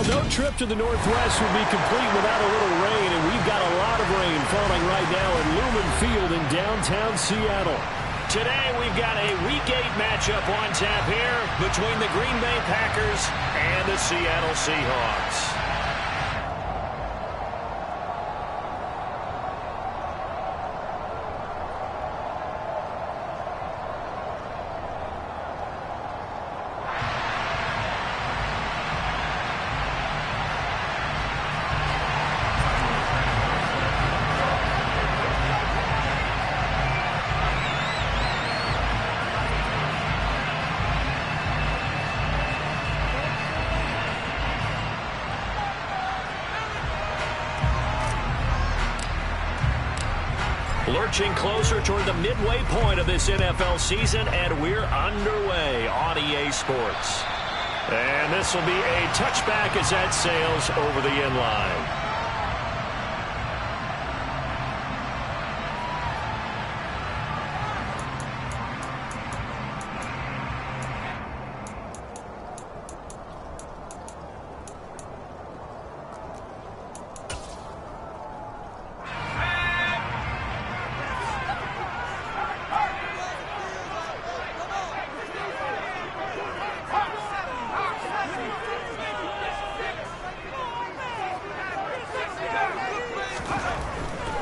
Well, no trip to the Northwest would be complete without a little rain, and we've got a lot of rain falling right now at Lumen Field in downtown Seattle. Today, we've got a Week 8 matchup on tap here between the Green Bay Packers and the Seattle Seahawks. Lurching closer toward the midway point of this NFL season, and we're underway on EA Sports. And this will be a touchback as that sails over the end line.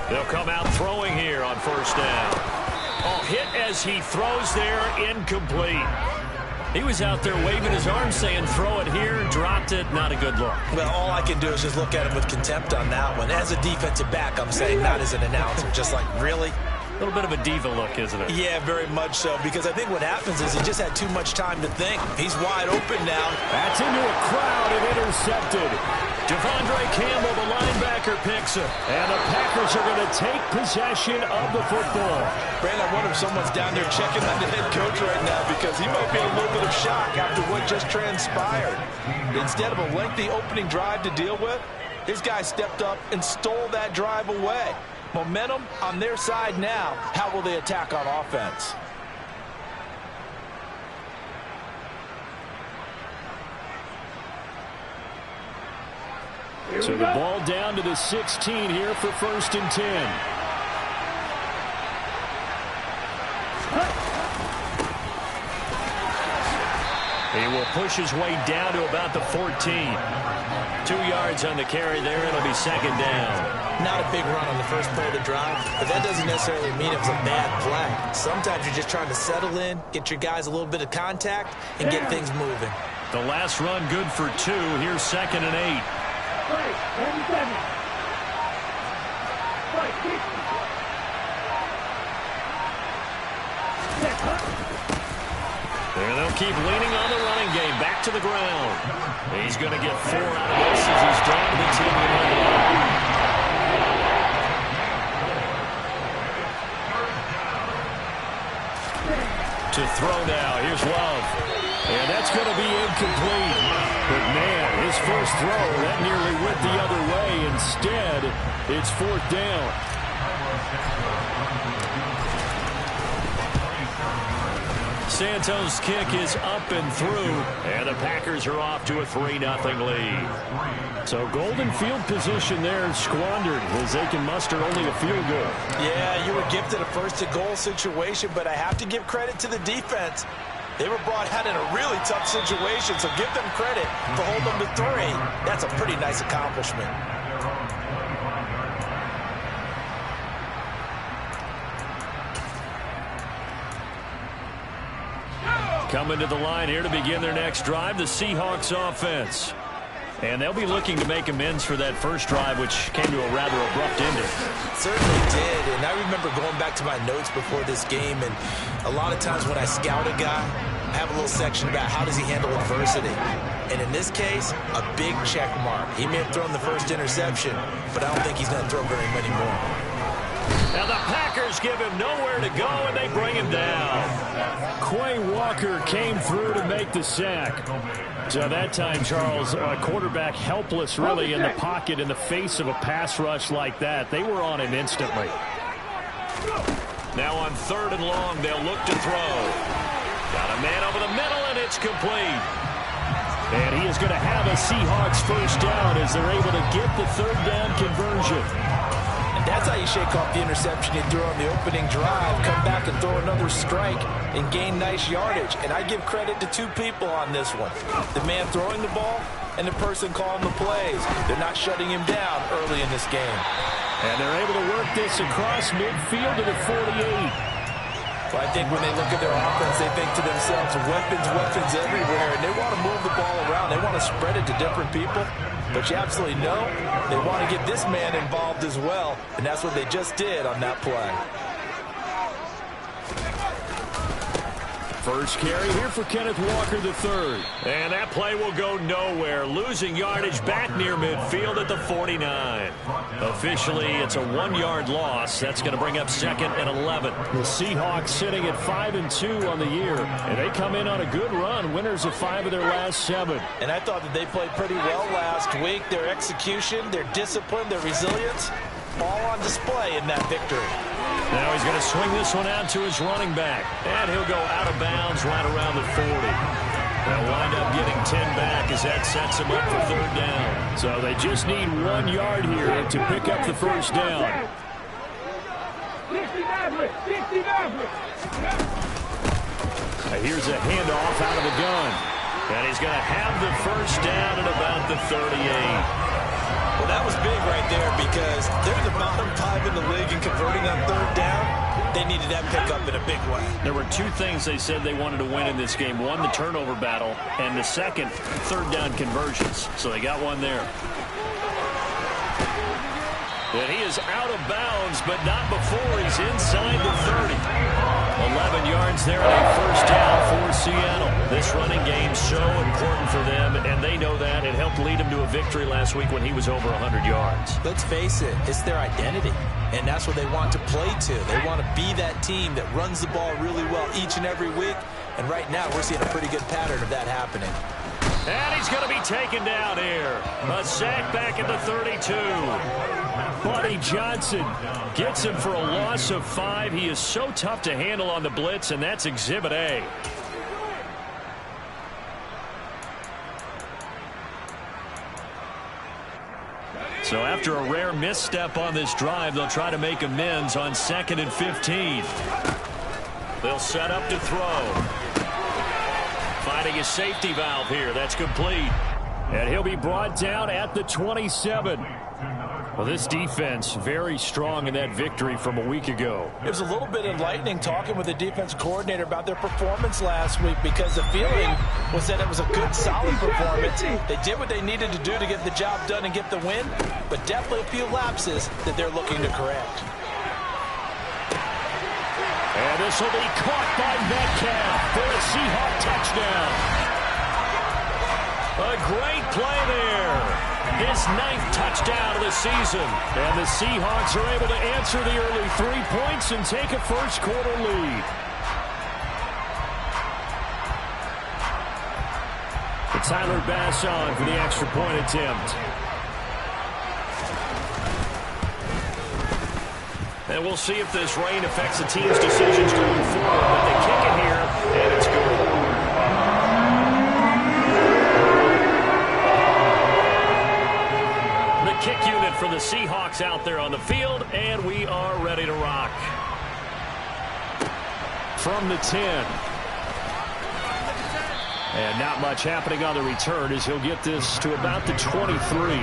They'll come out throwing here on first down. Oh, hit as he throws there, incomplete. He was out there waving his arm saying throw it here, dropped it, not a good look. Well, all I can do is just look at him with contempt on that one. As a defensive back, I'm saying, not as an announcer. Just like, really? A little bit of a diva look, isn't it? Yeah, very much so, because I think what happens is he just had too much time to think. He's wide open now. That's into a crowd and intercepted. Devondre Campbell, the linebacker, picks it. And the Packers are going to take possession of the football. Brandon, I wonder if someone's down there checking on the head coach right now, because he might be in a little bit of shock after what just transpired. Instead of a lengthy opening drive to deal with, his guy stepped up and stole that drive away. Momentum on their side now. How will they attack on offense? So the ball down to the 16 here for 1st and 10. He will push his way down to about the 14. 2 yards on the carry there. It'll be 2nd down. Not a big run on the first play of the drive, but that doesn't necessarily mean it was a bad play. Sometimes you're just trying to settle in, get your guys a little bit of contact, and get things moving. The last run good for 2. Here's 2nd and 8. There they'll keep leaning on the running game. Back to the ground. He's going to get 4 out of this as he's drawn the team in. To throw now. Here's Love. And that's going to be incomplete. But, man, his first throw, that nearly went the other way. Instead, it's 4th down. Santos' kick is up and through. And the Packers are off to a 3-0 lead. So golden field position there squandered as they can muster only a field goal. Yeah, you were gifted a first-to-goal situation, but I have to give credit to the defense. They were brought out in a really tough situation, so give them credit for holding them to 3. That's a pretty nice accomplishment. Coming to the line here to begin their next drive, the Seahawks offense. And they'll be looking to make amends for that first drive, which came to a rather abrupt ending. Certainly did, and I remember going back to my notes before this game, and a lot of times when I scout a guy, I have a little section about how does he handle adversity. And in this case, a big check mark. He may have thrown the first interception, but I don't think he's going to throw very many more. Now the Packers give him nowhere to go, and they bring him down. Quay Walker came through to make the sack. So that time, Charles, quarterback helpless really in the pocket in the face of a pass rush like that. They were on him instantly. Now on 3rd and long, they'll look to throw. Got a man over the middle, and it's complete. And he is going to have a Seahawks first down as they're able to get the third down conversion. And that's how you shake off the interception you threw on the opening drive, come back and throw another strike and gain nice yardage. And I give credit to two people on this one. The man throwing the ball and the person calling the plays. They're not shutting him down early in this game. And they're able to work this across midfield to the 48. Well, I think when they look at their offense, they think to themselves, weapons, weapons everywhere, and they want to move the ball around. They want to spread it to different people, but you absolutely know they want to get this man involved as well, and that's what they just did on that play. First carry here for Kenneth Walker III. And that play will go nowhere, losing yardage back near midfield at the 49. Officially, it's a 1-yard loss. That's going to bring up 2nd and 11. The Seahawks sitting at 5-2 on the year, and they come in on a good run, winners of 5 of their last 7. And I thought that they played pretty well last week. Their execution, their discipline, their resilience, all on display in that victory. Now he's going to swing this one out to his running back. And he'll go out of bounds right around the 40. They'll wind up getting 10 back as that sets him up for third down. So they just need 1 yard here to pick up the first down. Here's a handoff out of the gun. And he's going to have the first down at about the 38. Well, that was big right there because they're the bottom 5 in the league in converting on third down. They needed that pickup in a big way. There were 2 things they said they wanted to win in this game. One, the turnover battle, and the second, third down conversions. So they got one there. And he is out of bounds, but not before he's inside the 30. 11 yards there and a first down for Seattle. This running game so important for them, and they know that. It helped lead him to a victory last week when he was over 100 yards. Let's face it, it's their identity, and that's what they want to play to. They want to be that team that runs the ball really well each and every week, and right now we're seeing a pretty good pattern of that happening. And he's going to be taken down here. A sack back at the 32. Buddy Johnson gets him for a loss of 5. He is so tough to handle on the blitz, and that's Exhibit A. So after a rare misstep on this drive, they'll try to make amends on 2nd and 15. They'll set up to throw. Finding a safety valve here. That's complete. And he'll be brought down at the 27. Well, this defense very strong in that victory from a week ago. It was a little bit enlightening talking with the defense coordinator about their performance last week because the feeling was that it was a good, solid performance. They did what they needed to do to get the job done and get the win, but definitely a few lapses that they're looking to correct. And this will be caught by Metcalf for a Seahawk touchdown. A great play there. His 9th touchdown of the season. And the Seahawks are able to answer the early 3 points and take a first quarter lead. Tyler Bass on for the extra point attempt. And we'll see if this rain affects the team's decisions going forward. But they kick it here, and it's good. The kick unit for the Seahawks out there on the field, and we are ready to rock. From the 10. And not much happening on the return as he'll get this to about the 23.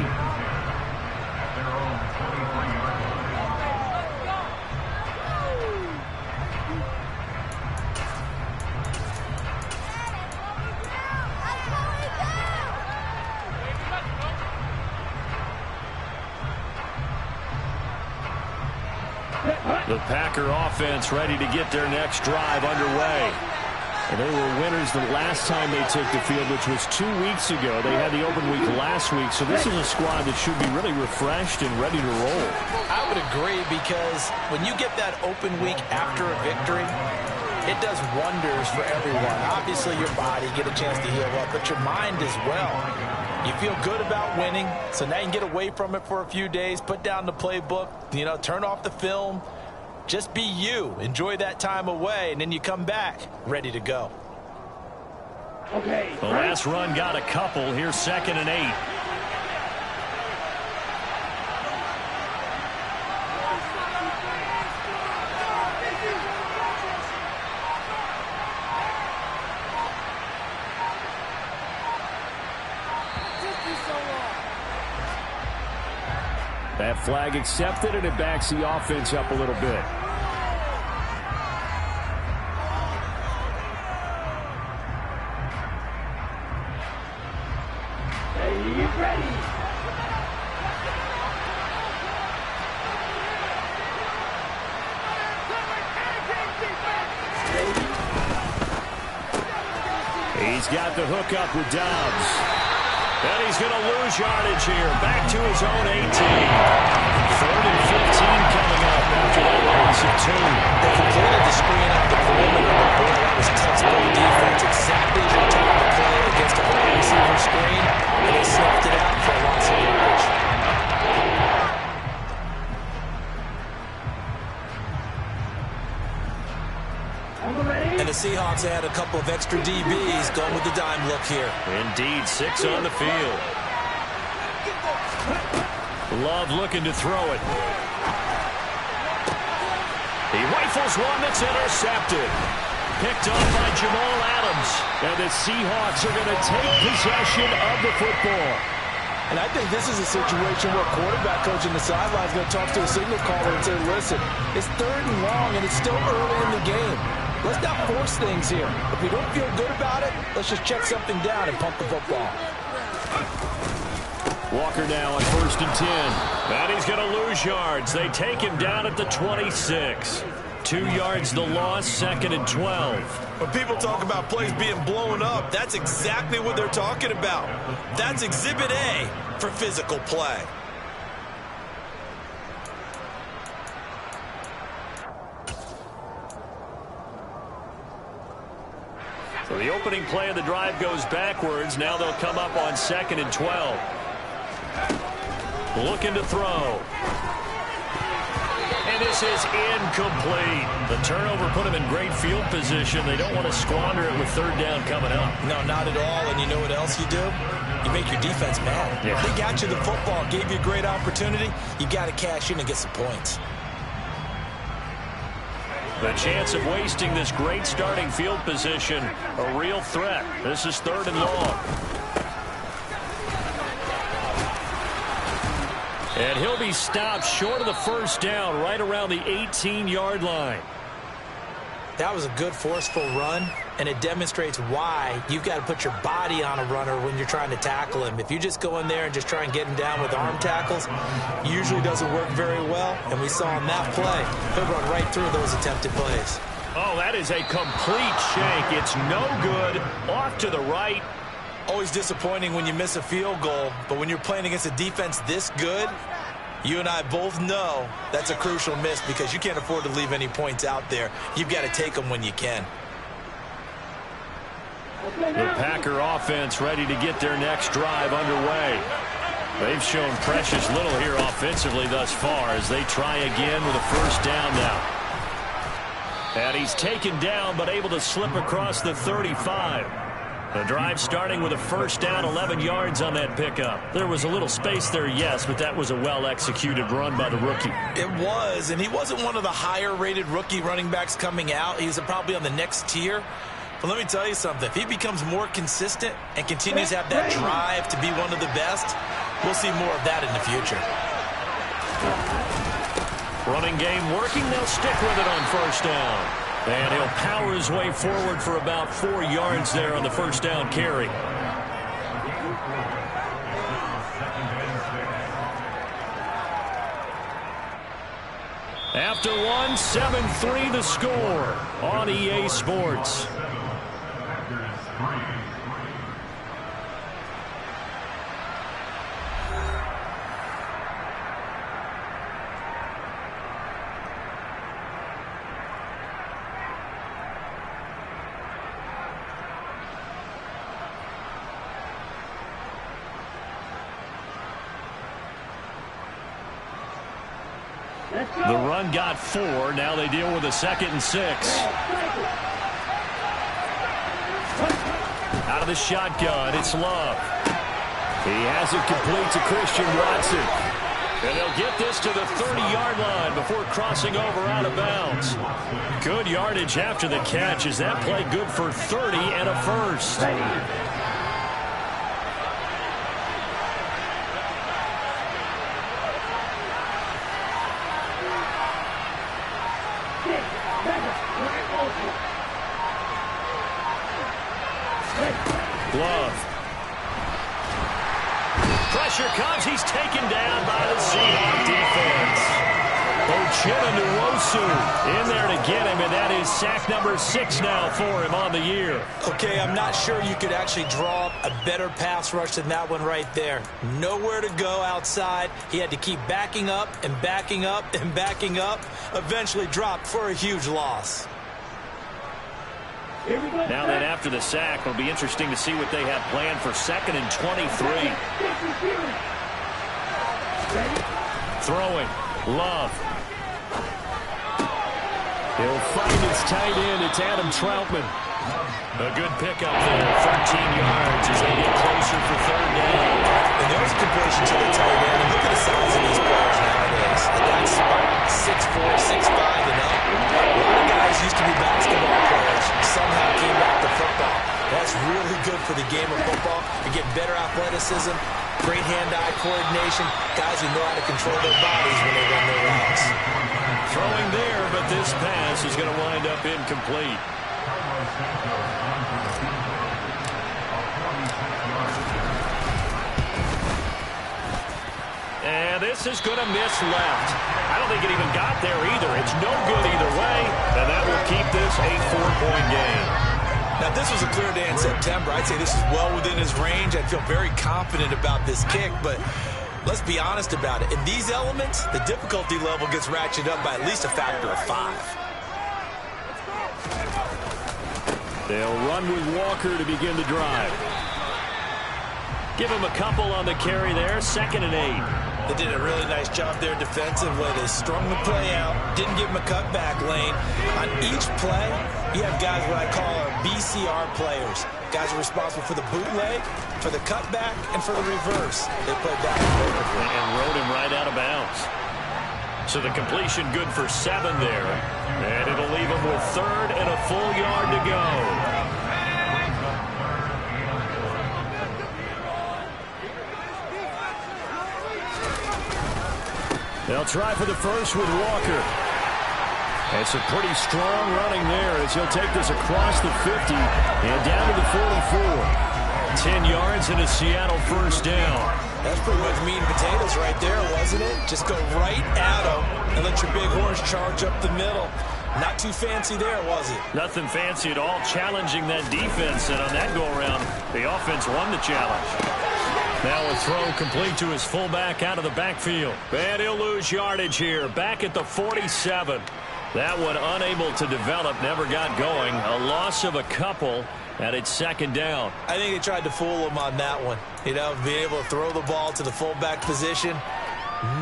The Packer offense ready to get their next drive underway. And they were winners the last time they took the field, which was 2 weeks ago. They had the open week last week, so this is a squad that should be really refreshed and ready to roll. I would agree, because when you get that open week after a victory, it does wonders for everyone. Obviously, your body, get a chance to heal up, but your mind as well. You feel good about winning, so now you can get away from it for a few days, put down the playbook, turn off the film. Just be you. Enjoy that time away, and then you come back ready to go. The last run got a couple. Here's 2nd and 8. That flag accepted, and it backs the offense up a little bit. He's got the hook up with Dobbs. And he's going to lose yardage here. Back to his own 18. 3rd and 15 coming up after that loss of 2. They completed the screen up the perimeter. Boy, that was textbook defense. Exactly as you're trying to play against a wide receiver screen. And they snuffed it out for a loss of yardage. And the Seahawks had a couple of extra DBs going with the dime look here. Indeed, 6 on the field. Love looking to throw it. He rifles one that's intercepted. Picked up by Jamal Adams. And the Seahawks are going to take possession of the football. And I think this is a situation where quarterback coach in the sideline is going to talk to a signal caller and say, listen, it's 3rd and long and it's still early in the game. Let's not force things here. If we don't feel good about it, let's just check something down and pump the football. Walker now on 1st and 10. And he's going to lose yards. They take him down at the 26. 2 yards the loss, 2nd and 12. When people talk about plays being blown up, that's exactly what they're talking about. That's Exhibit A for physical play. So the opening play of the drive goes backwards. Now they'll come up on 2nd and 12. Looking to throw. And this is incomplete. The turnover put them in great field position. They don't want to squander it with 3rd down coming up. No, not at all. And you know what else you do? You make your defense mad. Yeah. They got you the football, gave you a great opportunity. You got to cash in and get some points. The chance of wasting this great starting field position, a real threat. This is 3rd and long. And he'll be stopped short of the 1st down, right around the 18-yard line. That was a good forceful run, and it demonstrates why you've got to put your body on a runner when you're trying to tackle him. If you just go in there and just try and get him down with arm tackles, usually doesn't work very well, and we saw in that play, he'll run right through those attempted plays. Oh, that is a complete shank. It's no good. Off to the right. Always disappointing when you miss a field goal, but when you're playing against a defense this good, you and I both know that's a crucial miss because you can't afford to leave any points out there. You've got to take them when you can. The Packer offense ready to get their next drive underway. They've shown precious little here offensively thus far as they try again with a 1st down now. And he's taken down but able to slip across the 35. The drive starting with a 1st down, 11 yards on that pickup. There was a little space there, yes, but that was a well-executed run by the rookie. It was, and he wasn't one of the higher-rated rookie running backs coming out. He's probably on the next tier. But let me tell you something. If he becomes more consistent and continues to have that drive to be one of the best, we'll see more of that in the future. Running game working. They'll stick with it on 1st down. And he'll power his way forward for about 4 yards there on the 1st down carry. After one, 7-3 the score on EA Sports. The run got 4. Now they deal with a 2nd and 6. Out of the shotgun, it's Love. He has it complete to Christian Watson. And they'll get this to the 30-yard line before crossing over out of bounds. Good yardage after the catch. Is that play good for 30 and a first? Love. Pressure comes. He's taken down by the Seahawks defense. Uchenna in there to get him, and that is sack number 6 now for him on the year. Okay, I'm not sure you could actually draw up a better pass rush than that one right there. Nowhere to go outside. He had to keep backing up and backing up and backing up. Eventually dropped for a huge loss. Now then, after the sack, it'll be interesting to see what they have planned for 2nd and 23. Throwing. Love. He'll find his tight end. It's Adam Troutman. A good pickup there. 13 yards as they get closer for 3rd down. And there's a completion to the tight end. And look at the size of these players nowadays. The guy's 6'4", 6'5", and up. A lot of guys used to be basketball players. Somehow came back to football. That's really good for the game of football. You get better athleticism, great hand-eye coordination, guys who know how to control their bodies when they run their routes. Throwing there, but this pass is going to wind up incomplete. And this is going to miss left. I don't think it even got there either. It's no good either way, and that will keep this a 4-point game. Now, if this was a clear day in September, I'd say this is well within his range. I'd feel very confident about this kick, but let's be honest about it. In these elements, the difficulty level gets ratcheted up by at least a factor of 5. They'll run with Walker to begin the drive. Give him a couple on the carry there. 2nd and 8. They did a really nice job there defensively. They strung the play out, didn't give him a cutback lane. On each play, you have guys what I call our BCR players. Guys are responsible for the bootleg, for the cutback, and for the reverse. They played that perfectly. And rode him right out of bounds. So the completion good for 7 there. And it'll leave him with 3rd and a full yard to go. They'll try for the first with Walker. It's a pretty strong running there as he'll take this across the 50 and down to the 44. 10 yards and a Seattle first down. That's pretty much meat and potatoes right there, wasn't it? Just go right at them and let your big horse charge up the middle. Not too fancy there, was it? Nothing fancy at all, challenging that defense, and on that go-around, the offense won the challenge. Now a throw complete to his fullback out of the backfield. And he'll lose yardage here, back at the 47. That one unable to develop, never got going. A loss of a couple, and it's 2nd down. I think they tried to fool him on that one. You know, being able to throw the ball to the fullback position.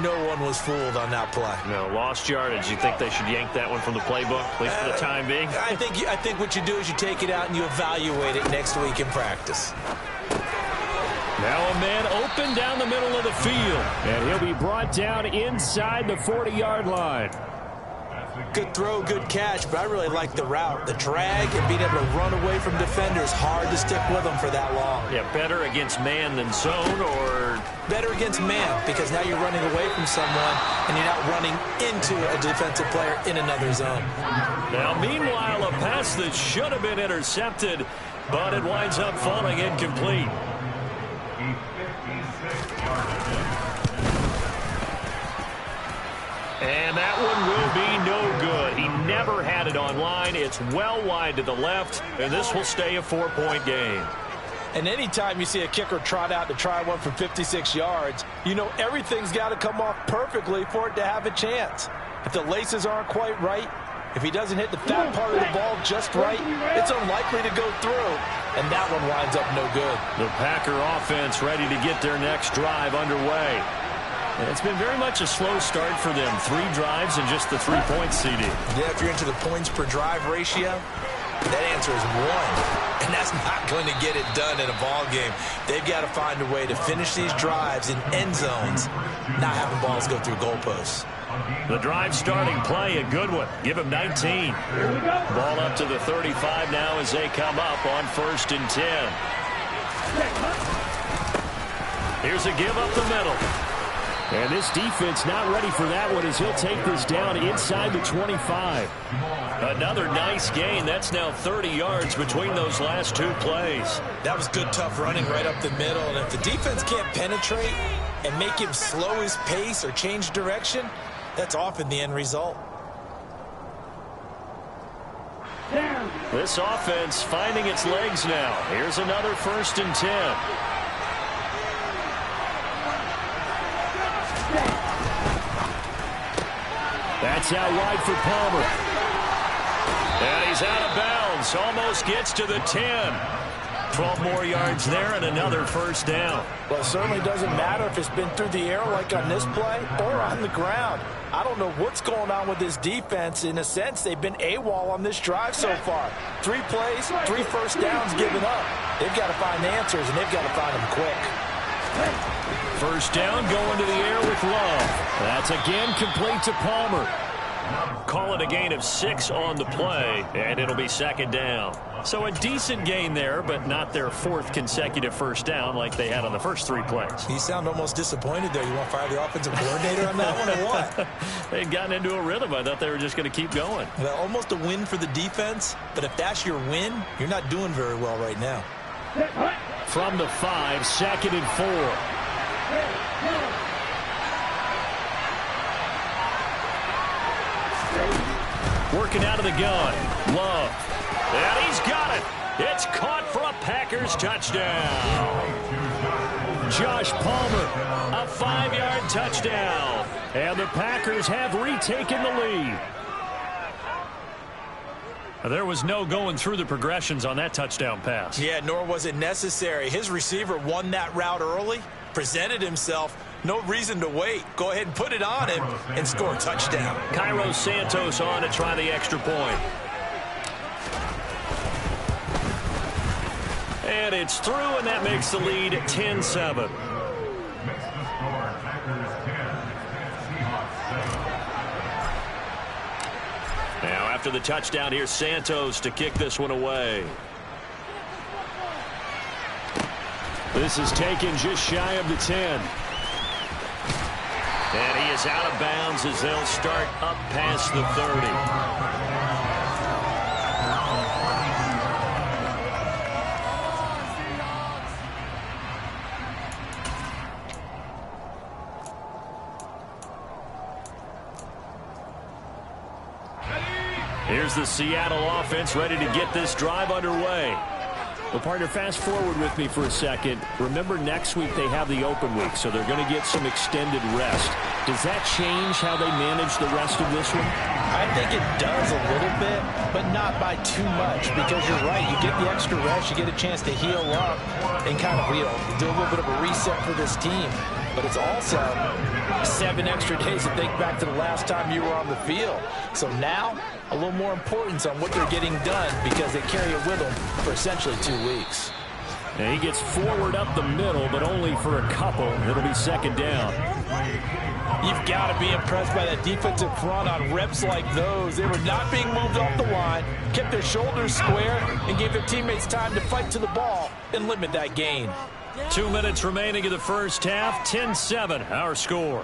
No one was fooled on that play. No, lost yardage. You think they should yank that one from the playbook, at least for the time being? I think what you do is you take it out and you evaluate it next week in practice. Now a man open down the middle of the field, and he'll be brought down inside the 40-yard line. Good throw, good catch, but I really like the route. The drag and being able to run away from defenders, hard to stick with them for that long. Yeah, better against man than zone, or? Better against man, because now you're running away from someone, and you're not running into a defensive player in another zone. Now, meanwhile, a pass that should have been intercepted, but it winds up falling incomplete. And that one will be no good. He never had it on line. It's well wide to the left, and this will stay a 4-point game. And anytime you see a kicker trot out to try one from 56 yards, you know everything's got to come off perfectly for it to have a chance. If the laces aren't quite right, if he doesn't hit the fat part of the ball just right, it's unlikely to go through. And that one winds up no good. The Packer offense ready to get their next drive underway. And it's been very much a slow start for them. 3 drives and just the 3 points, CD. Yeah, if you're into the points per drive ratio, That answer is one, and that's not going to get it done in a ball game. They've got to find a way to finish these drives in end zones, not having balls go through goalposts. The drive starting play, a good one. Give him 19. Ball up to the 35 now as they come up on 1st and 10. Here's a give up the middle. And this defense not ready for that one as he'll take this down inside the 25. Another nice gain. That's now 30 yards between those last two plays. That was good, tough running right up the middle. And if the defense can't penetrate and make him slow his pace or change direction, that's often the end result. This offense finding its legs now. Here's another 1st and 10. That's out wide for Palmer. And he's out of bounds. Almost gets to the 10. 12 more yards there and another 1st down. Well, it certainly doesn't matter if it's been through the air like on this play or on the ground. I don't know what's going on with this defense. In a sense, they've been AWOL on this drive so far. 3 plays, 3 first downs given up. They've got to find the answers, and they've got to find them quick. 1st down going to the air with Love. That's again complete to Palmer. Call it a gain of 6 on the play, and it'll be 2nd down. So a decent gain there, but not their 4th consecutive 1st down like they had on the first 3 plays. You sound almost disappointed there. You want to fire the offensive coordinator on that one or what? They'd gotten into a rhythm. I thought they were just going to keep going. Well, almost a win for the defense, but if that's your win, you're not doing very well right now. From the 5, 2nd and 4. Working out of the gun. Love. And he's got it. It's caught for a Packers touchdown. Josh Palmer. A 5-yard touchdown. And the Packers have retaken the lead. There was no going through the progressions on that touchdown pass. Yeah, nor was it necessary. His receiver won that route early, presented himself. No reason to wait. Go ahead and put it on him and score a touchdown. Cairo Santos on to try the extra point. And it's through, and that makes the lead 10-7. Now after the touchdown, here's Santos to kick this one away. This is taken just shy of the 10. And he is out of bounds as they'll start up past the 30. Here's the Seattle offense ready to get this drive underway. Well, partner, fast forward with me for a second. Remember, next week they have the open week, so they're going to get some extended rest. Does that change how they manage the rest of this one? I think it does a little bit, but not by too much, because you're right. You get the extra rest, you get a chance to heal up and kind of do a little bit of a reset for this team. But it's also 7 extra days to think back to the last time you were on the field. So now, a little more importance on what they're getting done because they carry it with them for essentially 2 weeks. And he gets forward up the middle, but only for a couple. It'll be 2nd down. You've got to be impressed by that defensive front on reps like those. They were not being moved off the line, kept their shoulders square, and gave their teammates time to fight to the ball and limit that gain. 2 minutes remaining in the first half. 10-7, our score.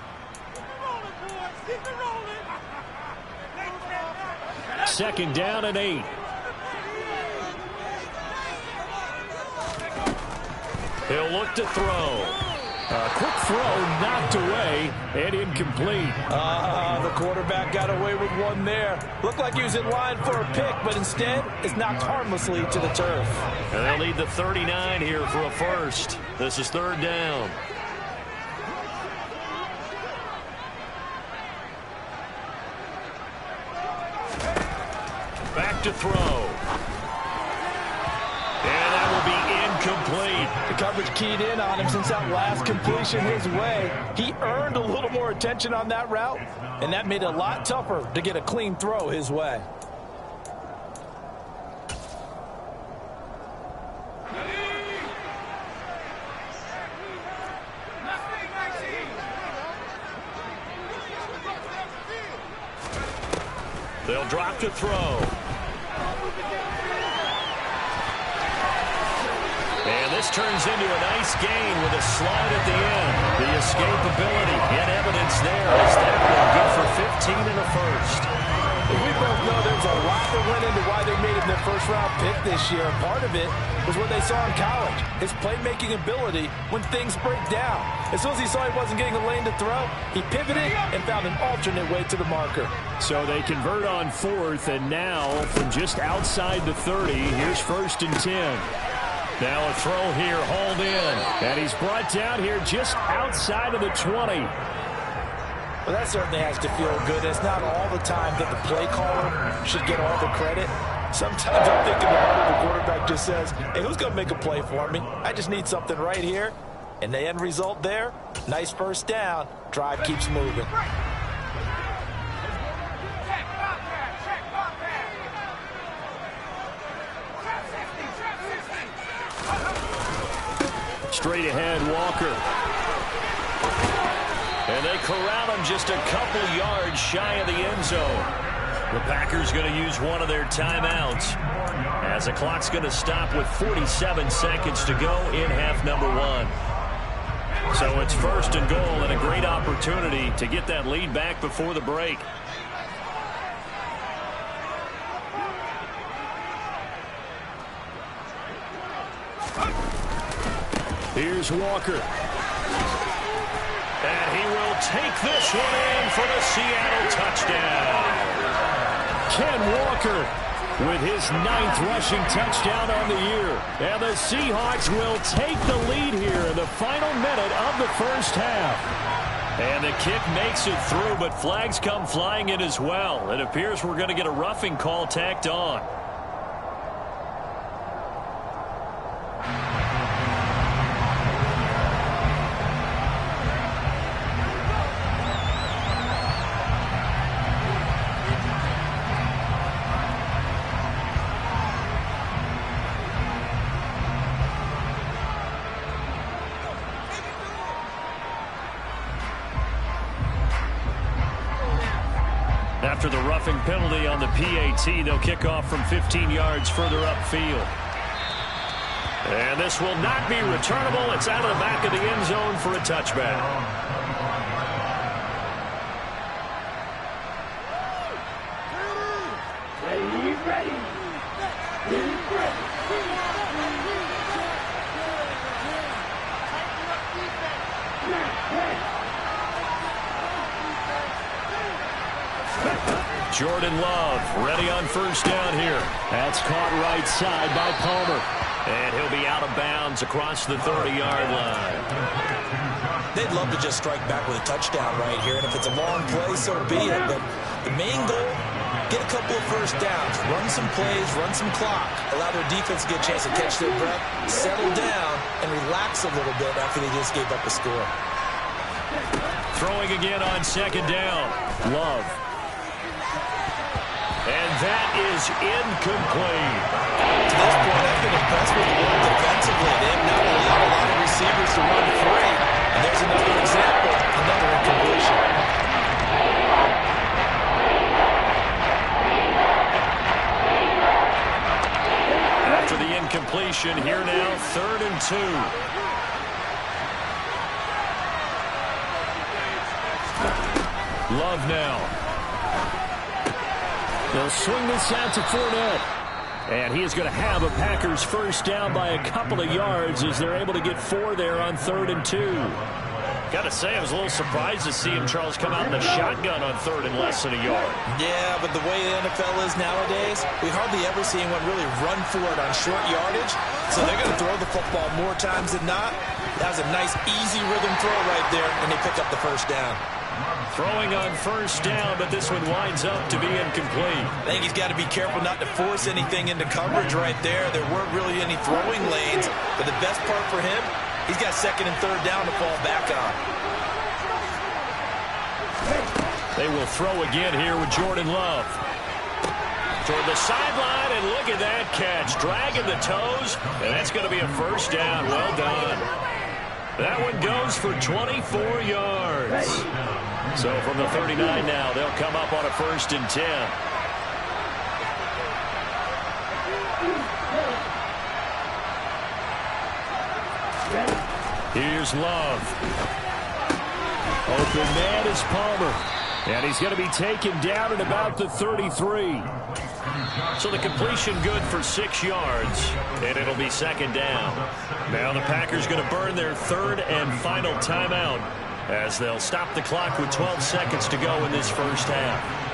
2nd down and 8. He'll look to throw. A quick throw knocked away and incomplete. The quarterback got away with one there. Looked like he was in line for a pick, but instead is knocked harmlessly to the turf. And they'll need the 39 here for a first. This is 3rd down. Back to throw. And that will be incomplete. The coverage keyed in on him since that last completion his way. He earned a little more attention on that route, and that made it a lot tougher to get a clean throw his way. They'll drop to throw. And this turns into a nice gain with a slide at the end. The escapability in evidence there as that one good for 15 in the first. We both know there's a lot that went into why they made him their first-round pick this year. Part of it was what they saw in college, his playmaking ability when things break down. As soon as he saw he wasn't getting a lane to throw, he pivoted and found an alternate way to the marker. So they convert on fourth, and now from just outside the 30, here's 1st and 10. Now a throw here, hauled in, and he's brought down here just outside of the 20. Well, that certainly has to feel good. It's not all the time that the play caller should get all the credit. Sometimes I'm thinking the heart of the quarterback just says, hey, who's going to make a play for me? I just need something right here. And the end result there, nice first down. Drive keeps moving. Straight ahead, Walker. And they corral him just a couple yards shy of the end zone. The Packers going to use one of their timeouts as the clock's going to stop with 47 seconds to go in half number 1. So it's 1st and goal and a great opportunity to get that lead back before the break. Here's Walker. And he will take this one in for the Seattle touchdown. Ken Walker with his 9th rushing touchdown on the year. And the Seahawks will take the lead here in the final minute of the first half. And the kick makes it through, but flags come flying in as well. It appears we're going to get a roughing call tacked on. After the roughing penalty on the PAT, they'll kick off from 15 yards further upfield. And this will not be returnable. It's out of the back of the end zone for a touchback. Jordan Love ready on first down here. That's caught right side by Palmer. And he'll be out of bounds across the 30-yard line. They'd love to just strike back with a touchdown right here. And if it's a long play, so be it. But the main goal, get a couple of first downs. Run some plays, run some clock. Allow their defense to get a chance to catch their breath, settle down, and relax a little bit after they just gave up a score. Throwing again on second down. Love. And that is incomplete. To this point, I've been impressed with the work defensively. They have not allowed a lot of receivers to run free. And there's another example, another incompletion. After the incompletion, here now, 3rd and 2. Love now. They'll swing this out to Fournette. And he is going to have a Packers first down by a couple of yards as they're able to get 4 there on 3rd and 2. Got to say, I was a little surprised to see him, Charles, come out in the shotgun on 3rd and less than a yard. Yeah, but the way the NFL is nowadays, we hardly ever see anyone really run for it on short yardage. So they're going to throw the football more times than not. That was a nice, easy rhythm throw right there, and they pick up the first down. Throwing on first down, but this one winds up to be incomplete. I think he's got to be careful not to force anything into coverage right there. There weren't really any throwing lanes, but the best part for him, he's got 2nd and 3rd down to fall back on. They will throw again here with Jordan Love. Toward the sideline, and look at that catch. Dragging the toes, and that's going to be a first down. Well done. That one goes for 24 yards. So from the 39 now, they'll come up on a 1st and 10. Here's Love. Open man is Palmer. And he's going to be taken down at about the 33. So the completion good for 6 yards, and it'll be second down. Now the Packers going to burn their third and final timeout as they'll stop the clock with 12 seconds to go in this first half.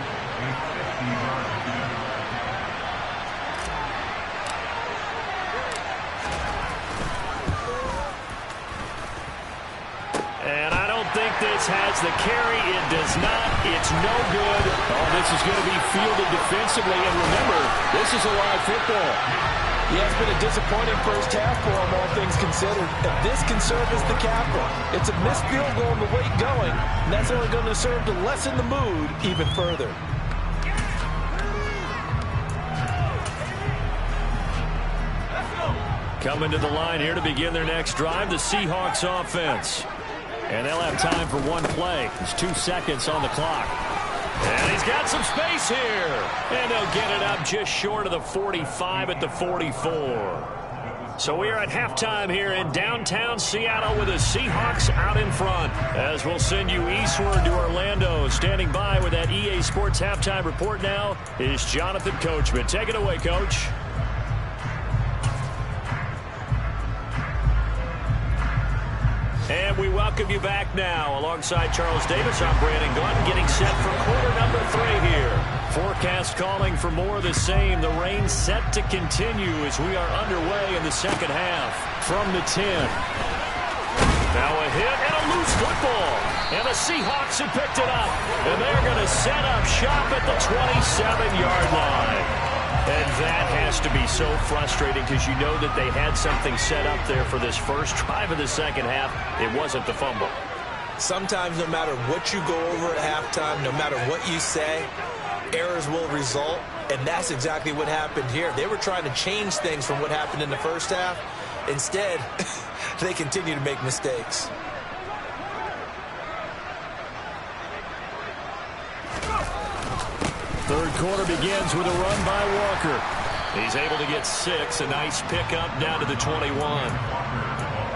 And I don't think this has the carry. It does not. It's no good. Oh, this is going to be fielded defensively. And remember, this is a live football. Yeah, it's been a disappointing first half for him, all things considered. If this can serve as the capper, it's a missed field goal and the way going, and that's only going to serve to lessen the mood even further. Coming to the line here to begin their next drive, the Seahawks offense. And they'll have time for one play. There's 2 seconds on the clock. And he's got some space here. And they'll get it up just short of the 45 at the 44. So we are at halftime here in downtown Seattle with the Seahawks out in front. As we'll send you eastward to Orlando. Standing by with that EA Sports halftime report now is Jonathan Coachman. Take it away, Coach. And we welcome you back now. Alongside Charles Davis, I'm Brandon Gunn, getting set for quarter number 3 here. Forecast calling for more of the same. The rain set to continue as we are underway in the second half. From the 10. Now a hit and a loose football. And the Seahawks have picked it up. And they're going to set up shop at the 27-yard line. And that has to be so frustrating because you know that they had something set up there for this first drive of the second half. It wasn't the fumble. Sometimes no matter what you go over at halftime, no matter what you say, errors will result. And that's exactly what happened here. They were trying to change things from what happened in the first half. Instead, they continue to make mistakes. Third quarter begins with a run by Walker. He's able to get 6. A nice pickup down to the 21.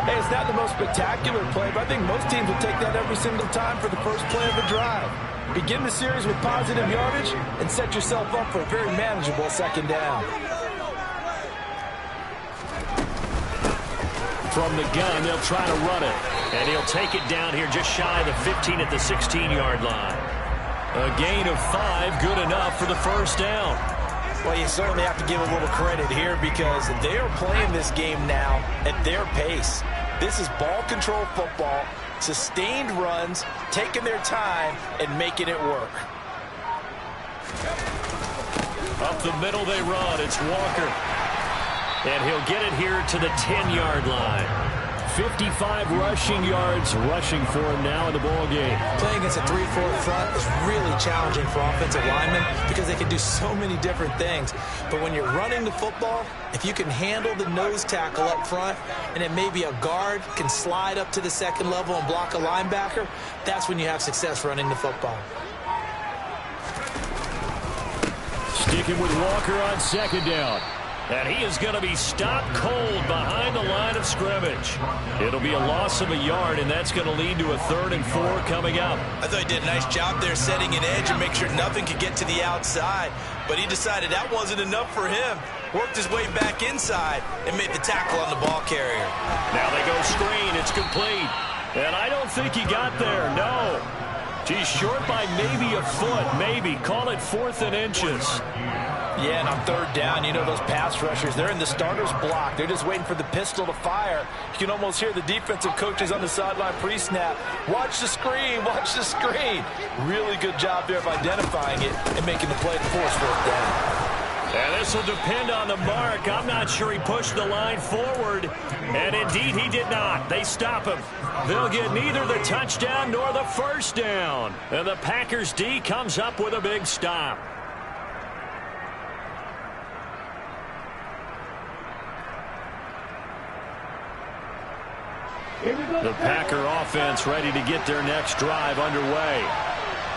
Hey, it's not the most spectacular play, but I think most teams will take that every single time for the first play of the drive. Begin the series with positive yardage and set yourself up for a very manageable second down. From the gun, they'll try to run it. And he'll take it down here just shy of the 15 at the 16-yard line. A gain of 5, good enough for the first down. Well, you certainly have to give a little credit here because they are playing this game now at their pace. This is ball control football, sustained runs, taking their time, and making it work. Up the middle they run. It's Walker. And he'll get it here to the 10-yard line. 55 rushing yards rushing for him now in the ball game. Playing against a 3-4 front is really challenging for offensive linemen because they can do so many different things. But when you're running the football, if you can handle the nose tackle up front and then maybe a guard can slide up to the second level and block a linebacker, that's when you have success running the football. Sticking with Walker on second down. And he is going to be stopped cold behind the line of scrimmage. It'll be a loss of a yard, and that's going to lead to a 3rd and 4 coming up. I thought he did a nice job there setting an edge and make sure nothing could get to the outside. But he decided that wasn't enough for him. Worked his way back inside and made the tackle on the ball carrier. Now they go screen. It's complete. And I don't think he got there, no. He's short by maybe a foot, maybe. Call it 4th and inches. Yeah, and on 3rd down, you know those pass rushers, they're in the starter's block. They're just waiting for the pistol to fire. You can almost hear the defensive coaches on the sideline pre-snap. Watch the screen, watch the screen. Really good job there of identifying it and making the play to force 4th down. And this will depend on the mark. I'm not sure he pushed the line forward. And indeed, he did not. They stop him. They'll get neither the touchdown nor the first down. And the Packers D comes up with a big stop. The Packer offense ready to get their next drive underway.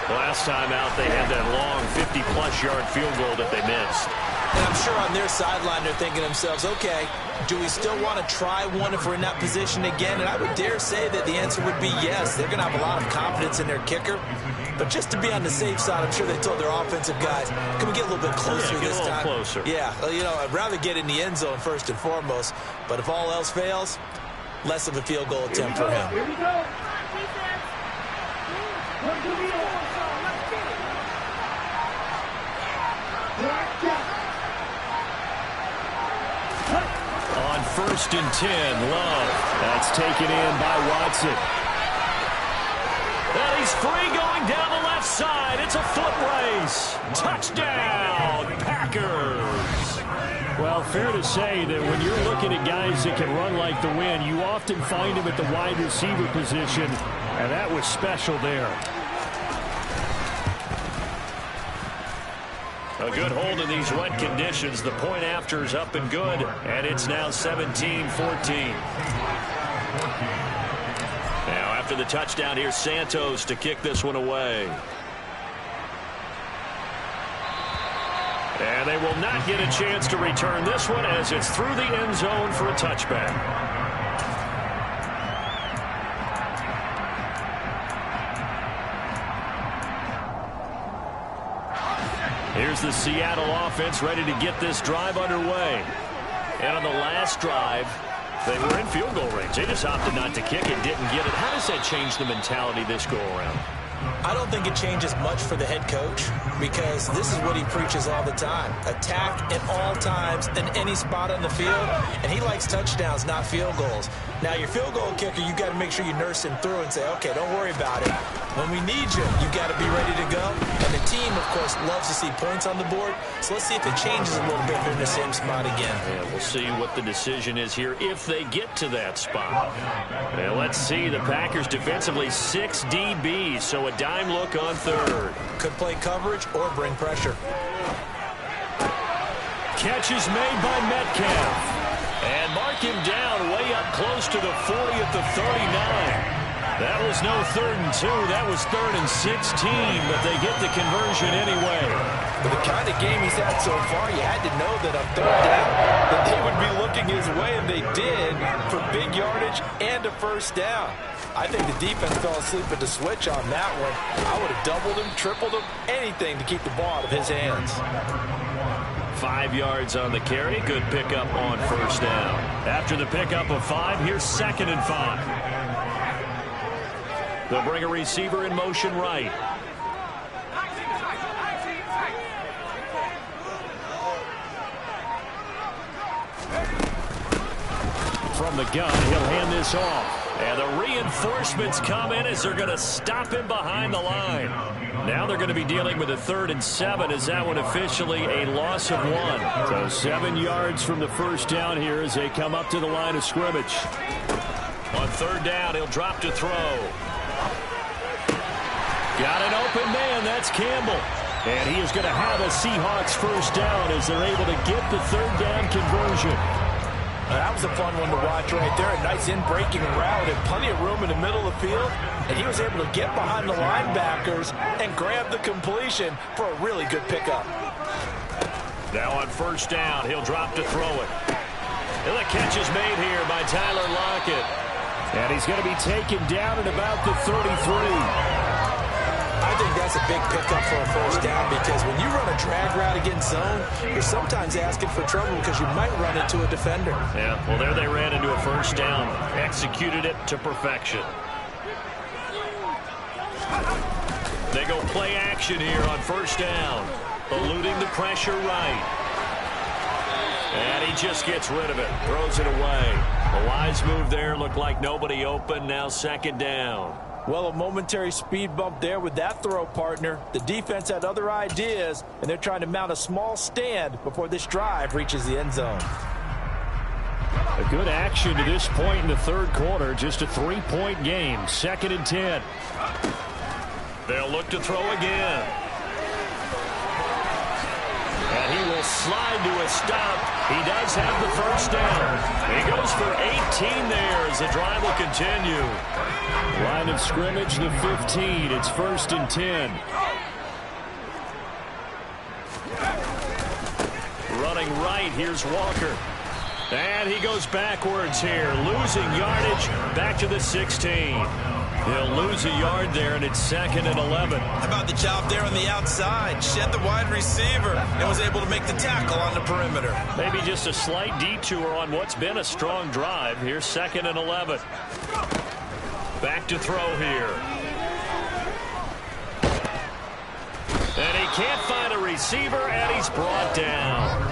Last time out, they had that long 50-plus yard field goal that they missed. And I'm sure on their sideline they're thinking to themselves, okay, do we still want to try one if we're in that position again? And I would dare say that the answer would be yes. They're going to have a lot of confidence in their kicker. But just to be on the safe side, I'm sure they told their offensive guys, can we get a little bit closer this time? Closer. Yeah, well, you know, I'd rather get in the end zone first and foremost. But if all else fails, less of a field goal attempt for him. Here we go. On 1st and 10, Love. That's taken in by Watson. And he's free going down the left side. It's a foot race. Touchdown, Packers. Well, fair to say that when you're looking at guys that can run like the wind, you often find them at the wide receiver position, and that was special there. A good hold in these wet conditions. The point after is up and good, and it's now 17-14. Now after the touchdown, here's Santos to kick this one away. And they will not get a chance to return this one as it's through the end zone for a touchback. Here's the Seattle offense ready to get this drive underway. And on the last drive, they were in field goal range. They just opted not to kick it, didn't get it. How does that change the mentality this go around? I don't think it changes much for the head coach because this is what he preaches all the time. Attack at all times in any spot on the field, and he likes touchdowns, not field goals. Now, your field goal kicker, you got to make sure you nurse him through and say, okay, don't worry about it. When we need you, you got to be ready to go. And the team, of course, loves to see points on the board. So let's see if it changes a little bit if they're in the same spot again. Yeah, we'll see what the decision is here if they get to that spot. And let's see, the Packers defensively 6 DBs, so a dime look on third. Could play coverage or bring pressure. Catch is made by Metcalf. And mark him down way up close to the 40 at the 39. That was no 3rd and 2. That was 3rd and 16, but they get the conversion anyway. With the kind of game he's had so far, you had to know that on 3rd down that they would be looking his way, and they did for big yardage and a 1st down. I think the defense fell asleep at the switch on that one. I would have doubled him, tripled him, anything to keep the ball out of his hands. 5 yards on the carry. Good pickup on 1st down. After the pickup of 5, here's 2nd and 5. They'll bring a receiver in motion right. From the gun, he'll hand this off. And the reinforcements come in as they're going to stop him behind the line. Now they're going to be dealing with a 3rd and 7 as that one officially a loss of 1. So 7 yards from the 1st down here as they come up to the line of scrimmage. On 3rd down, he'll drop to throw. Got an open man. That's Campbell. And he is going to have a Seahawks 1st down as they're able to get the 3rd down conversion. That was a fun one to watch right there. A nice in-breaking route and plenty of room in the middle of the field. And he was able to get behind the linebackers and grab the completion for a really good pickup. Now on 1st down, he'll drop to throw it. And the catch is made here by Tyler Lockett. And he's going to be taken down at about the 33. I think that's a big pickup for a 1st down because when you run a drag route against zone, you're sometimes asking for trouble because you might run into a defender. Yeah, well, there they ran into a 1st down. Executed it to perfection. They go play action here on 1st down. Eluding the pressure right. And he just gets rid of it. Throws it away. A wise move there. Looked like nobody open. Now 2nd down. Well, a momentary speed bump there with that throw, partner. The defense had other ideas, and they're trying to mount a small stand before this drive reaches the end zone. A good action to this point in the 3rd quarter. Just a 3-point game. 2nd and 10. They'll look to throw again. And he will slide to a stop. He does have the 1st down. He goes for 18 there as the drive will continue. Line of scrimmage, the 15. It's 1st and 10. Running right, here's Walker. And he goes backwards here, losing yardage back to the 16. He'll lose a yard there, and it's 2nd and 11. How about the job there on the outside? Shed the wide receiver and was able to make the tackle on the perimeter. Maybe just a slight detour on what's been a strong drive. Here's 2nd and 11. Back to throw here. And he can't find a receiver, and he's brought down.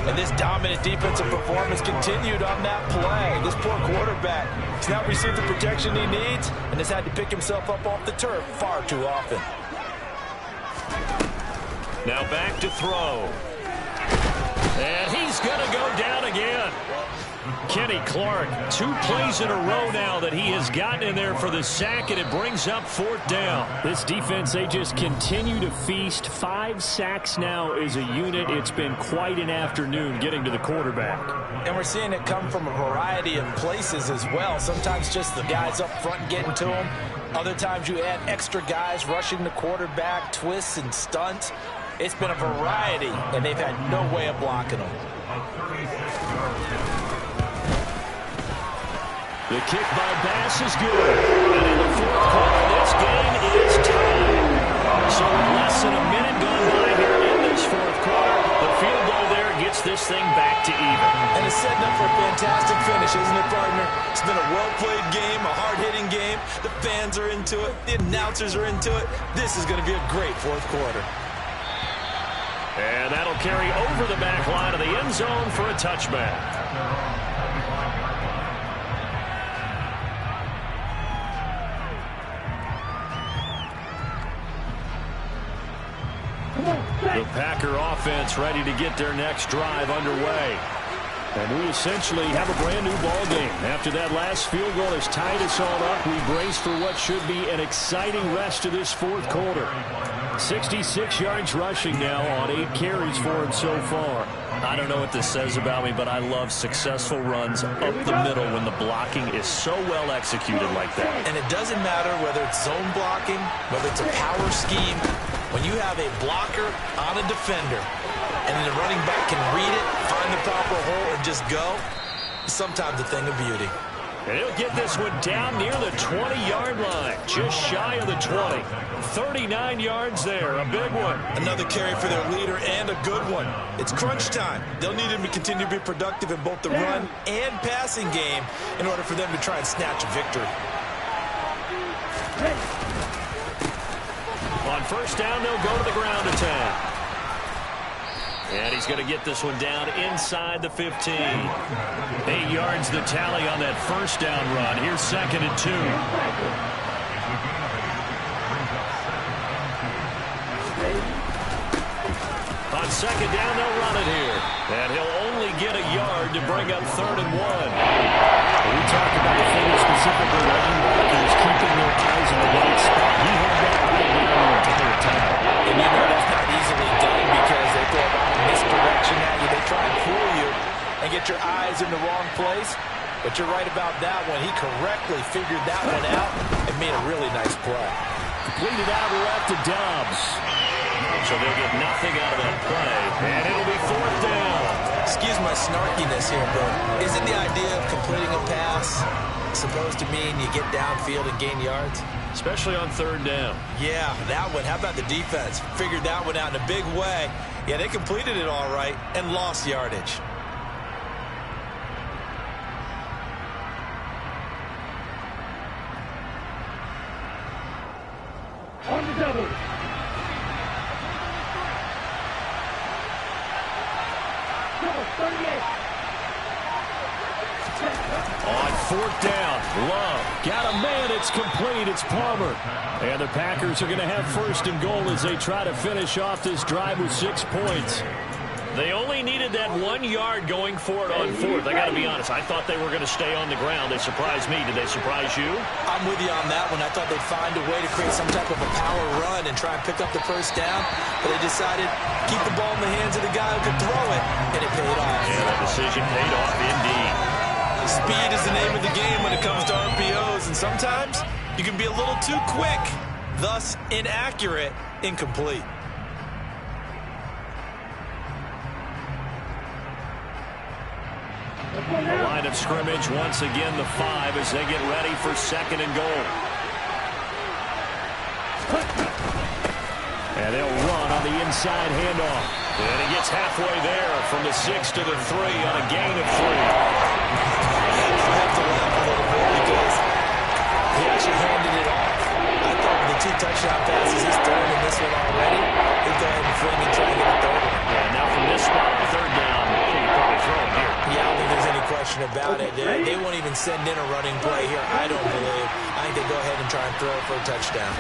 And this dominant defensive performance continued on that play. This poor quarterback has not received the protection he needs and has had to pick himself up off the turf far too often. Now back to throw. And he's going to go down again. Kenny Clark, 2 plays in a row now that he has gotten in there for the sack, and it brings up 4th down. This defense, they just continue to feast. 5 sacks now as a unit. It's been quite an afternoon getting to the quarterback. And we're seeing it come from a variety of places as well. Sometimes just the guys up front getting to him. Other times you add extra guys rushing the quarterback, twists and stunts. It's been a variety, and they've had no way of blocking them. The kick by Bass is good. And in the 4th quarter, this game is tied. So with less than a minute gone by here in this 4th quarter, the field goal there gets this thing back to even. And it's setting up for a fantastic finish, isn't it, partner? It's been a well-played game, a hard-hitting game. The fans are into it. The announcers are into it. This is going to be a great 4th quarter. And that'll carry over the back line of the end zone for a touchback. The Packer offense ready to get their next drive underway. And we essentially have a brand new ball game. After that last field goal has tied us all up, we brace for what should be an exciting rest of this 4th quarter. 66 yards rushing now on 8 carries for him so far. I don't know what this says about me, but I love successful runs up the middle when the blocking is so well executed like that. And it doesn't matter whether it's zone blocking, whether it's a power scheme. When you have a blocker on a defender and then the running back can read it, find the proper hole, and just go, it's sometimes a thing of beauty. And he'll get this one down near the 20-yard line, just shy of the 20. 39 yards there, a big one. Another carry for their leader and a good one. It's crunch time. They'll need him to continue to be productive in both the run and passing game in order for them to try and snatch a victory. On 1st down, they'll go to the ground attack. And he's going to get this one down inside the 15. 8 yards the tally on that 1st down run. Here's 2nd and 2. On 2nd down, they'll run it here. And he'll only get a yard to bring up 3rd and 1. We talked about the thing specifically running backers keeping their eyes in the right spot. He had that right down the entire time. And you know that's not easily done because they throw about misdirection at you. They try and fool you and get your eyes in the wrong place. But you're right about that one. He correctly figured that one out and made a really nice play. Completed out left to Dobbs. So they'll get nothing out of that play. And it'll be 4th down. Excuse my snarkiness here, but isn't the idea of completing a pass supposed to mean you get downfield and gain yards? Especially on 3rd down. Yeah, that one. How about the defense? Figured that one out in a big way. Yeah, they completed it all right and lost yardage. On the double. On 4th down, Love got a man. It's complete. It's Palmer. And the Packers are going to have 1st and goal as they try to finish off this drive with 6 points. They only needed that 1 yard going for it on 4th. I got to be honest. I thought they were going to stay on the ground. They surprised me. Did they surprise you? I'm with you on that one. I thought they'd find a way to create some type of a power run and try and pick up the 1st down. But they decided keep the ball in the hands of the guy who could throw it, and it paid off. Yeah, that decision paid off indeed. Speed is the name of the game when it comes to RPOs, and sometimes you can be a little too quick, thus inaccurate, incomplete. The line of scrimmage once again the 5 as they get ready for 2nd and goal. And they'll run on the inside handoff. And he gets halfway there from the 6 to the 3 on a gain of 3. I have to laugh a little bit because he actually handed it off. I thought with the 2 touchdown passes he's throwing in this one already, he'll go ahead and fling and try and get a third one. Yeah, now from this spot on 3rd down, you probably throw it here. Yeah, I don't think there's any question about it. They won't even send in a running play here, I don't believe. I think they go ahead and try and throw it for a touchdown.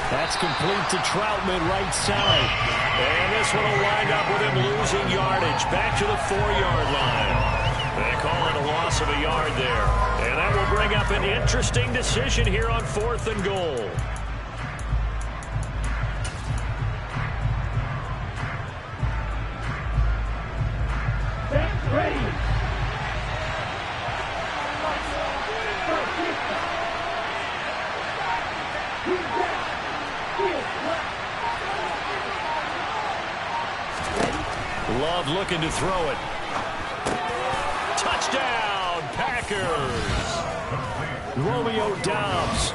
That's complete to Troutman, right side. And this one will wind up with him losing yardage. Back to the 4-yard line. They call it a loss of a yard there. And that will bring up an interesting decision here on 4th and goal. Ready. Love looking to throw it. Touchdown, Packers. Romeo Doubs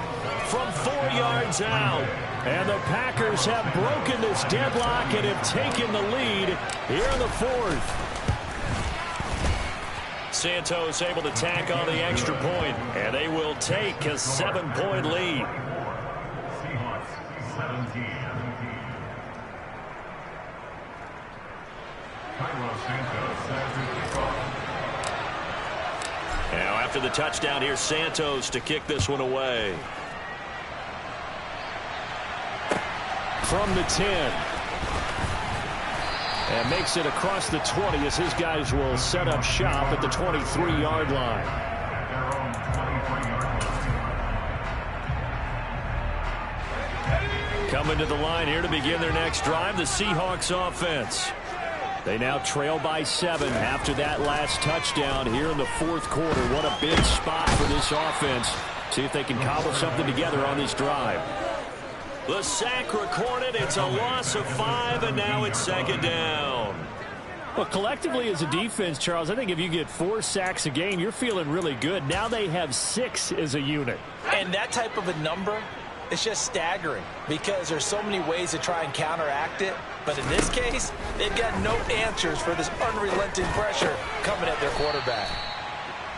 From 4 yards out. And the Packers have broken this deadlock and have taken the lead here in the 4th. Santos able to tack on the extra point, and they will take a 7-point lead. Now after the touchdown, here's Santos to kick this one away. From the 10. And makes it across the 20 as his guys will set up shop at the 23-yard line. Coming to the line here to begin their next drive, the Seahawks offense. They now trail by 7 after that last touchdown here in the 4th quarter. What a big spot for this offense. See if they can cobble something together on this drive. The sack recorded. It's a loss of 5, and now it's 2nd down. Well, collectively as a defense, Charles, I think if you get 4 sacks a game, you're feeling really good. Now they have 6 as a unit. And that type of a number, it's just staggering because there's so many ways to try and counteract it. But in this case, they've got no answers for this unrelenting pressure coming at their quarterback.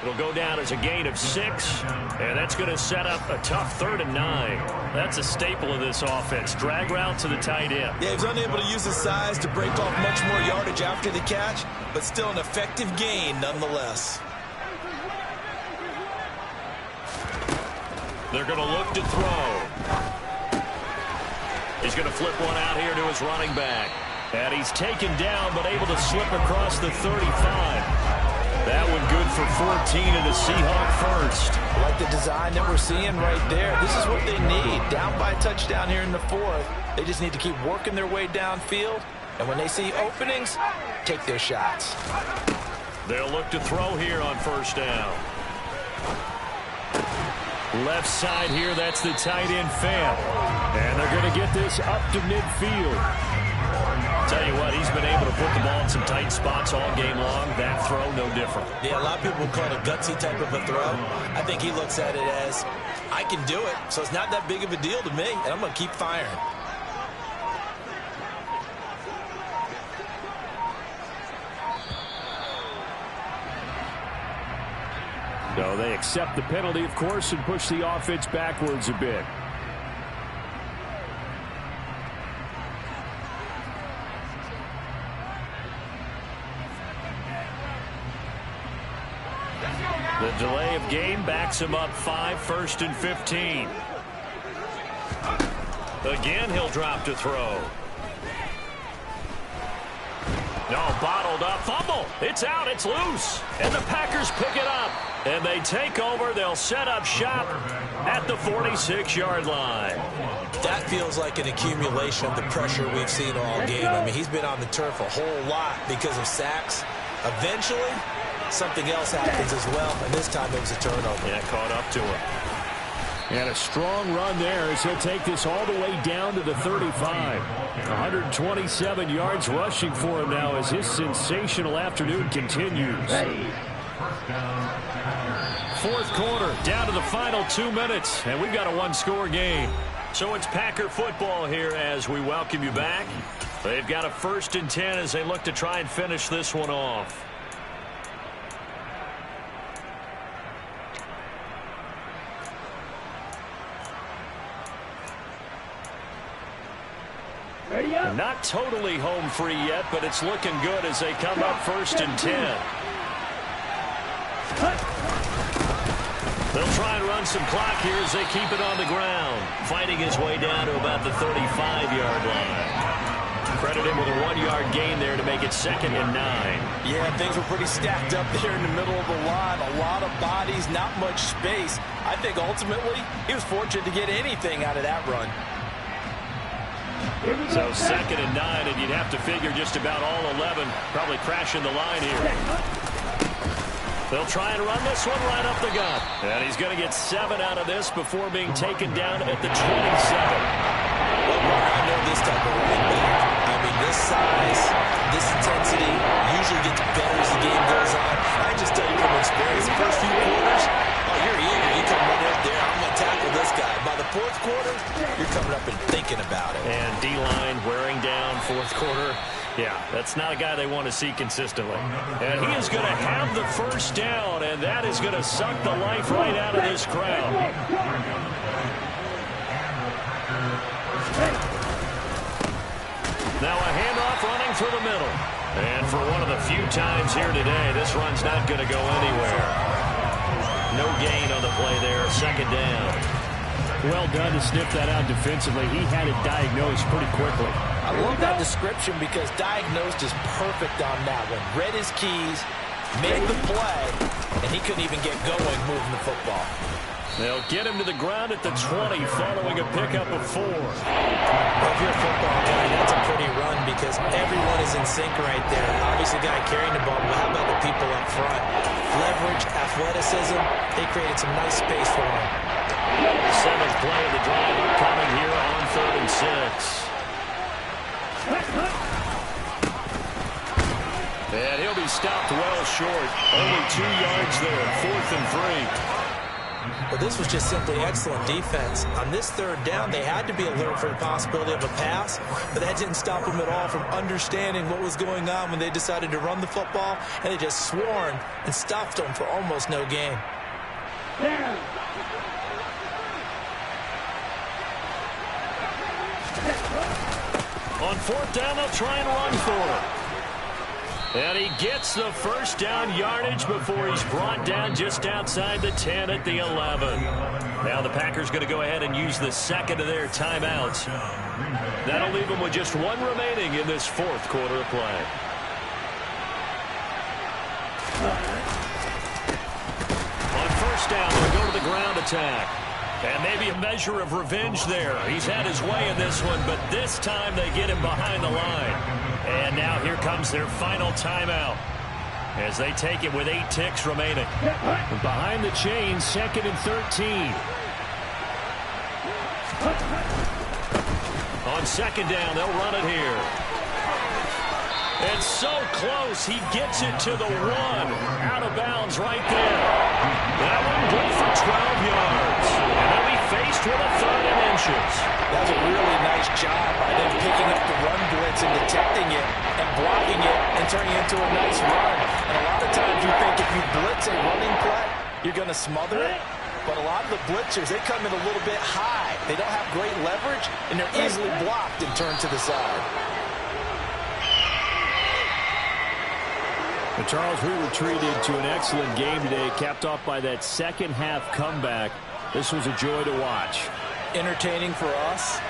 It'll go down as a gain of 6, and that's going to set up a tough 3rd and 9. That's a staple of this offense. Drag route to the tight end. Yeah, he was unable to use his size to break off much more yardage after the catch, but still an effective gain nonetheless. They're going to look to throw. He's going to flip one out here to his running back. And he's taken down, but able to slip across the 35. That one good for 14 and a Seahawk first. I like the design that we're seeing right there. This is what they need. Down by a touchdown here in the 4th. They just need to keep working their way downfield. And when they see openings, take their shots. They'll look to throw here on 1st down. Left side here, that's the tight end Fant. And they're going to get this up to midfield. Tell you what, he's been able to put the ball in some tight spots all game long. That throw, no different. Yeah, a lot of people call it a gutsy type of a throw. I think he looks at it as, I can do it, so it's not that big of a deal to me, and I'm going to keep firing. So they accept the penalty, of course, and push the offense backwards a bit. The delay of game backs him up 5, 1st and 15. Again, he'll drop to throw. No, bottled up. Fumble. It's out. It's loose. And the Packers pick it up. And they take over. They'll set up shop at the 46-yard line. That feels like an accumulation of the pressure we've seen all game. I mean, he's been on the turf a whole lot because of sacks. Eventually, something else happens as well, and this time it was a turnover. Yeah, caught up to him. And a strong run there as he'll take this all the way down to the 35. 127 yards rushing for him now as his sensational afternoon continues. Fourth quarter, down to the final 2 minutes, and we've got a one-score game. So it's Packer football here as we welcome you back. They've got a 1st and 10 as they look to try and finish this one off. Not totally home free yet, but it's looking good as they come up 1st and 10. They'll try and run some clock here as they keep it on the ground. Fighting his way down to about the 35-yard line. Credit him with a 1-yard gain there to make it 2nd and 9. Yeah, things were pretty stacked up there in the middle of the line. A lot of bodies, not much space. I think ultimately he was fortunate to get anything out of that run. So 2nd and 9, and you'd have to figure just about all 11 probably crashing the line here. They'll try and run this one right up the gut. And he's going to get 7 out of this before being taken down at the 27. Well, Mark, I know this type of running back. I mean, this size, this intensity usually gets better as the game goes on. I just tell you from experience, the first few quarters, oh, you're eager. You come running up there, I'm going to tackle this guy. By the 4th quarter, you're coming up and thinking about it. And D-line wearing down 4th quarter. Yeah, that's not a guy they want to see consistently. And he is going to have the 1st down, and that is going to suck the life right out of this crowd. Now a handoff running through the middle. And for one of the few times here today, this run's not going to go anywhere. No gain on the play there, 2nd down. Well done to sniff that out defensively. He had it diagnosed pretty quickly. I love that description because diagnosed is perfect on that one. Read his keys, made the play, and he couldn't even get going moving the football. They'll get him to the ground at the 20 following a pickup of 4. Well, if you're a football guy, that's a pretty run because everyone is in sync right there. Obviously, the guy carrying the ball, but how about the people up front? Leverage, athleticism, they created some nice space for him. 7th play of the drive upcoming here on 3rd and 6. And he'll be stopped well short. Only 2 yards there, 4th and 3. Well, this was just simply excellent defense. On this 3rd down, they had to be alert for the possibility of a pass, but that didn't stop them at all from understanding what was going on when they decided to run the football, and they just swarmed and stuffed them for almost no gain. On 4th down, they'll try and run for it. And he gets the 1st down yardage before he's brought down just outside the 10 at the 11. Now the Packers going to go ahead and use the 2nd of their timeouts. That'll leave them with just 1 remaining in this 4th quarter of play. On 1st down, they'll go to the ground attack. And maybe a measure of revenge there. He's had his way in this one, but this time they get him behind the line. And now here comes their final timeout as they take it with 8 ticks remaining. Behind the chains, 2nd and 13. On 2nd down, they'll run it here. It's so close, he gets it to the 1. Out of bounds right there. That one good for 12 yards. And they'll be faced with a 3rd and inches. That was a really nice job by them picking up the run blitz and detecting it and blocking it and turning it into a nice run. And a lot of times you think if you blitz a running play, you're going to smother it. But a lot of the blitzers, they come in a little bit high. They don't have great leverage, and they're easily blocked and turned to the side. But Charles, we were treated to an excellent game today, capped off by that 2nd half comeback. This was a joy to watch. Entertaining for us,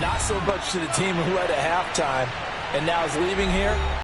not so much to the team who led at halftime and now is leaving here.